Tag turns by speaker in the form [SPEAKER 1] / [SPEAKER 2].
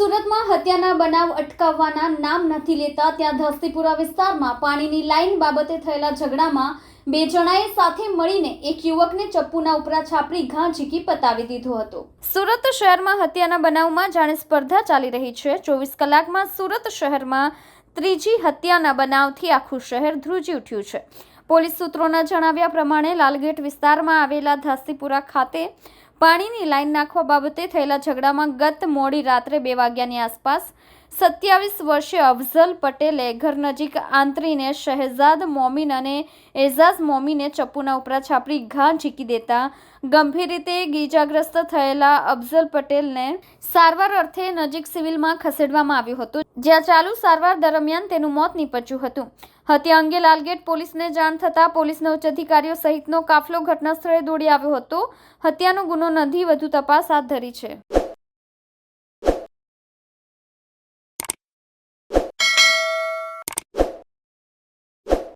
[SPEAKER 1] સુરતમાં હત્યાના બનાવ અટકાવવાના નામ નથી લેતા ત્યાં ધસ્તીપુરા વિસ્તારમાં પાણીની લાઈન બાબતે થયેલા ઝઘડામાં બે જણાએ સાથે મળીને એક યુવકને ચપ્પુના ઉપરા છાપરી ઘા ઝીકી પતાવી દીધો હતો। સુરત શહેરમાં હત્યાના બનાવમાં જાણે સ્પર્ધા ચાલી રહી છે। 24 કલાકમાં સુરત શહેરમાં ત્રીજી હત્યાના બનાવથી આખું શહેર ધ્રુજી ઉઠ્યું છે। પોલીસ સૂત્રોના જણાવ્યા પ્રમાણે લાલગેટ વિસ્તારમાં આવેલા ધસ્તીપુરા ખાતે પાણીની લાઈન નાખવા બાબતે થયેલા ઝઘડામાં ગત મોડી રાત્રે 2 વાગ્યાની આસપાસ 27 વર્ષીય અફઝલ પટેલે ઘર નજીક આંતરીને શહેજાદ મોમીન અને એઝાઝ મોમીને ચપ્પુના ઉપરા છાપરી ઘા ઝીકી દેતા ગંભીર રીતે ઈજાગ્રસ્ત થયેલા અફઝલ પટેલને સારવાર અર્થે નજીક સિવિલમાં ખસેડવામાં આવ્યો હતો, જ્યાં ચાલુ સારવાર દરમિયાન તેનું મોત નીપજ્યું હતું। હત્યા અંગે લાલગેટ પોલીસને જાણ થતાં પોલીસના ઉચ્ચ અધિકારીઓ સહિતનો કાફલો ઘટના સ્થળે દોડી આવ્યો હતો। હત્યાનો ગુનો નોંધી વધુ તપાસ હાથ ધરી છે।